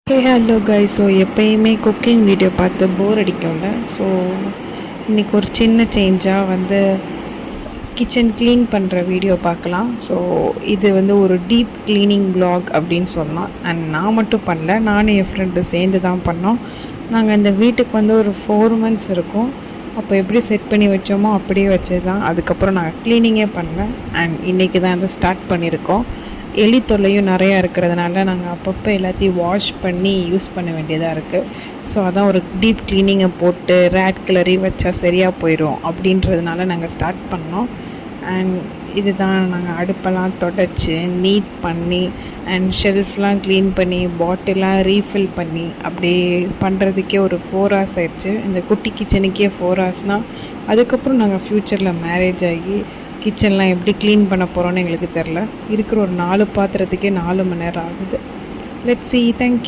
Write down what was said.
Hey hello guys. So எப்பயுமே cooking video பார்த்து போர் அடிக்கும்ல. So இன்றைக்கி ஒரு சின்ன சேஞ்சாக கிச்சன் க்ளீன் பண்ணுற வீடியோ பார்க்கலாம். ஸோ இது ஒரு டீப் க்ளீனிங் vlog அப்படின்னு சொல்லலாம். அண்ட் நான் மட்டும் பண்ணல, நானும் என் ஃப்ரெண்டும் சேர்ந்து தான் பண்ணோம். நாங்கள் இந்த வீட்டுக்கு ஒரு 4 months இருக்கும். அப்போ எப்படி செட் பண்ணி வச்சோமோ அப்படியே வச்சது தான். அதுக்கப்புறம் நாங்கள் க்ளீனிங்கே பண்ணல. அண்ட் இன்றைக்கி தான் ஸ்டார்ட் பண்ணியிருக்கோம். எலி தொல்லையும் நிறையா இருக்கிறதுனால நாங்கள் அப்பப்போ எல்லாத்தையும் வாஷ் பண்ணி யூஸ் பண்ண வேண்டியதாக இருக்குது. ஸோ அதான் ஒரு டீப் க்ளீனிங்கை போட்டு ரேட் கிளறி வச்சா சரியாக போயிடும் அப்படின்றதுனால நாங்கள் ஸ்டார்ட் பண்ணோம். அண்ட் இதுதான் நாங்கள் அடுப்பெல்லாம் தொடச்சி நீட் பண்ணி அண்ட் ஷெல்ஃப்லாம் க்ளீன் பண்ணி பாட்டிலாம் ரீஃபில் பண்ணி அப்படியே பண்ணுறதுக்கே ஒரு 4 hours ஆயிடுச்சு. இந்த குட்டி கிச்சனுக்கே 4 hours. அதுக்கப்புறம் நாங்கள் ஃப்யூச்சரில் மேரேஜ் ஆகி கிச்சன்லாம் எப்படி க்ளீன் பண்ண போகிறோன்னு எங்களுக்கு தெரில. இருக்கிற ஒரு 4 பாத்திரத்துக்கே 4 மணி நேரம் ஆகுது. Let's see. தேங்க்யூ.